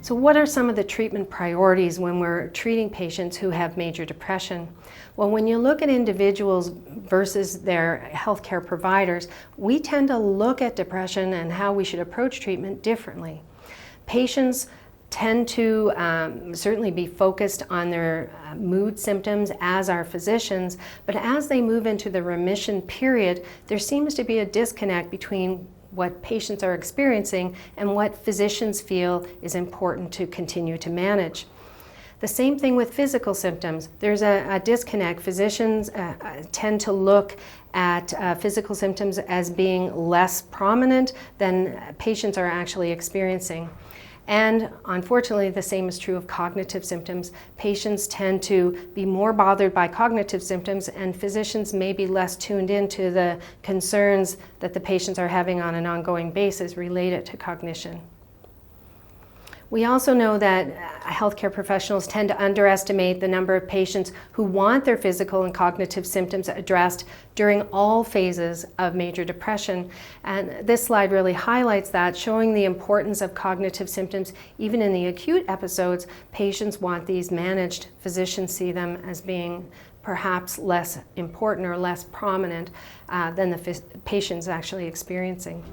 So what are some of the treatment priorities when we're treating patients who have major depression? Well, when you look at individuals versus their healthcare providers, we tend to look at depression and how we should approach treatment differently. Patients tend to certainly be focused on their mood symptoms as our physicians, but as they move into the remission period, there seems to be a disconnect between what patients are experiencing and what physicians feel is important to continue to manage. The same thing with physical symptoms. There's a disconnect. Physicians tend to look at physical symptoms as being less prominent than patients are actually experiencing. And unfortunately, the same is true of cognitive symptoms. Patients tend to be more bothered by cognitive symptoms, and physicians may be less tuned into the concerns that the patients are having on an ongoing basis related to cognition. We also know that healthcare professionals tend to underestimate the number of patients who want their physical and cognitive symptoms addressed during all phases of major depression. And this slide really highlights that, showing the importance of cognitive symptoms. Even in the acute episodes, patients want these managed. Physicians see them as being perhaps less important or less prominent than the patients actually experiencing.